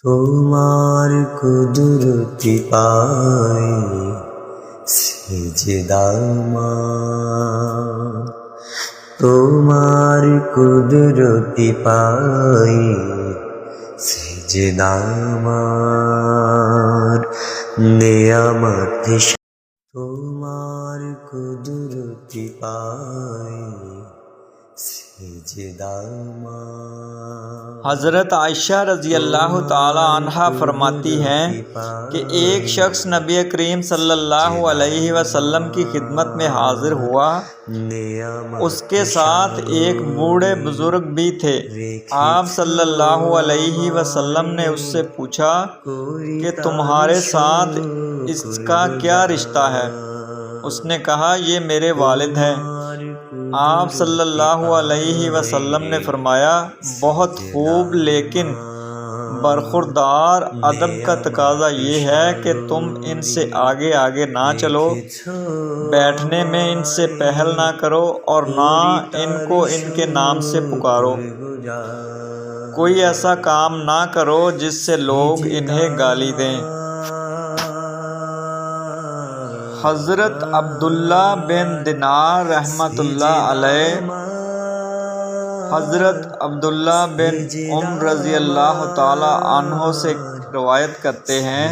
তোমার কুদরতি পাই সিজদা আমার, তোমার কুদরতি পাই সিজদা আমার, নেয়ামত তোমার কুদরতি পাই সিজদা আমার। हज़रत आयशा रज़ी अल्लाह ताला अन्हा फरमाती हैं कि एक शख्स नबी करीम सल्लल्लाहु अलैहि वसल्लम की खिदमत में हाजिर हुआ। उसके साथ एक बूढ़े बुजुर्ग भी थे। आप सल्लल्लाहु अलैहि वसल्लम ने उससे पूछा कि तुम्हारे साथ इसका क्या रिश्ता है? उसने कहा, ये मेरे वालिद हैं। आप सल्लल्लाहु अलैहि वसल्लम ने फरमाया, बहुत खूब, लेकिन बरखुरदार अदब का तकाजा ये है कि तुम इनसे आगे आगे ना चलो, बैठने में इनसे पहल ना करो और ना इनको इनके नाम से पुकारो। कोई ऐसा काम ना करो जिससे लोग इन्हें गाली दें। हज़रत अब्दुल्ला बिन दिनार रहमतुल्लाह अलैह हज़रत अब्दुल्ला बिन उम्र रज़ी अल्लाह ताला अन्हो से रवायत करते हैं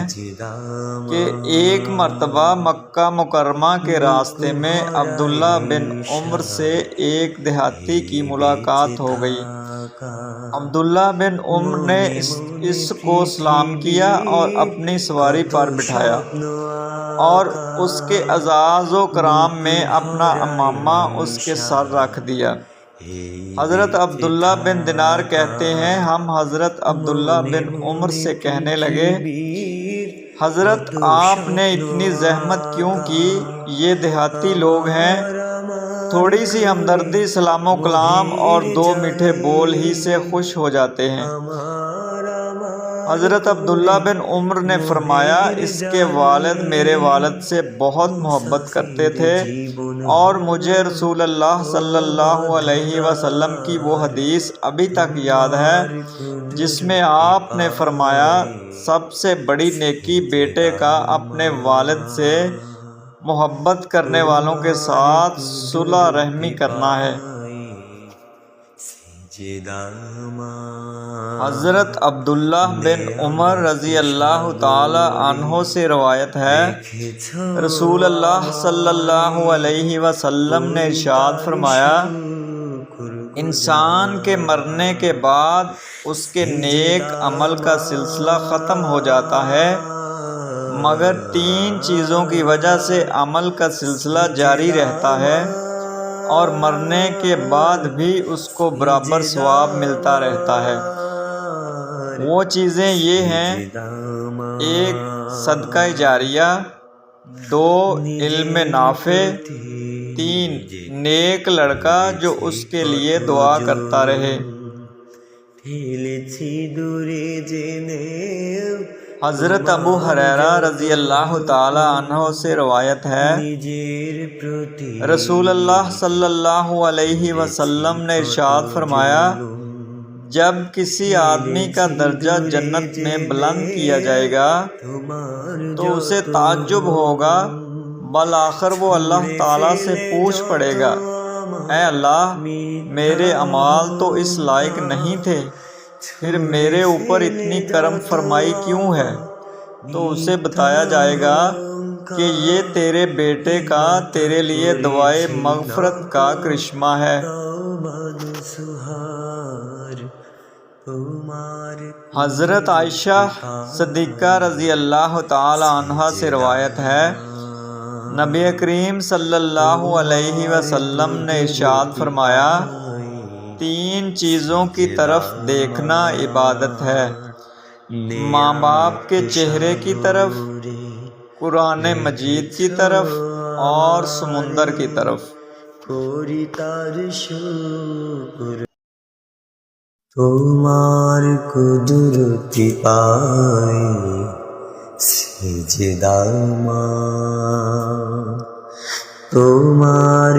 कि एक मर्तबा मक्का मुकर्रमा के रास्ते में अब्दुल्ला बिन उम्र से एक देहाती की मुलाकात हो गई। अब्दुल्ला बिन उम्र ने इसको सलाम किया और अपनी सवारी पर बिठाया और उसके अज़ाज़ व कराम में अपना अमामा उसके सर रख दिया। हज़रत अब्दुल्ला बिन दिनार कहते हैं, हम हज़रत अब्दुल्ला बिन उम्र से कहने लगे, हज़रत आपने इतनी ज़हमत क्यों की? ये देहाती लोग हैं, थोड़ी सी हमदर्दी, सलामो कलाम और दो मीठे बोल ही से खुश हो जाते हैं। हज़रत अब्दुल्ला बिन उम्र ने फरमाया, इसके वालिद मेरे वालिद से बहुत मोहब्बत करते थे और मुझे रसूल अल्लाह सल्लल्लाहु अलैहि वसल्लम की वो हदीस अभी तक याद है जिसमें आपने फरमाया, सबसे बड़ी नेकी बेटे का अपने वालिद से मोहब्बत करने वालों के साथ सुलह रहमी करना है। हज़रत अब्दुल्ला बिन उमर रज़ी अल्लाह ताला अन्हो से रवायत है, रसूल अल्लाह सल्लल्लाहु अलैहि वसल्लम ने इरशाद फरमाया, इंसान के मरने के बाद उसके नेक अमल का सिलसिला ख़त्म हो जाता है, मगर तीन चीज़ों की वजह से अमल का सिलसिला जारी रहता है और मरने के बाद भी उसको बराबर सवाब मिलता रहता है। वो चीज़ें ये हैं, एक सदका जारिया, दो इल्म नाफे, तीन नेक लड़का जो उसके लिए दुआ करता रहे। हज़रत अबू हुरैरा रज़ी अल्लाह ताला अन्हो से रवायत है, रसूल अल्लाह सल्लल्लाहु अलैहि वसल्लम ने इरशाद फरमाया, जब किसी आदमी का दर्जा जन्नत में बुलंद किया जाएगा तो उसे ताज्जुब होगा, बल आखिर वो अल्लाह ताला से पूछ पड़ेगा, ऐ अल्लाह, मेरे अमाल तो इस लायक नहीं थे, फिर मेरे ऊपर इतनी करम फरमाई क्यों है? तो उसे बताया जाएगा कि ये तेरे बेटे का तेरे लिए दुआए मग़फ़िरत का करिश्मा है। हज़रत आयशा सिद्दीक़ा रज़ी अल्लाह ताला अन्हा से रवायत है, नबी करीम सल्लल्लाहु अलैहि वसल्लम ने इरशाद फरमाया, तीन चीज़ों की तरफ देखना इबादत है, माँ बाप के चेहरे की तरफ, कुरान मजीद की तरफ और समुंदर की तरफ। তোমার কুদরতি পাই সিজদা আমার, তোমার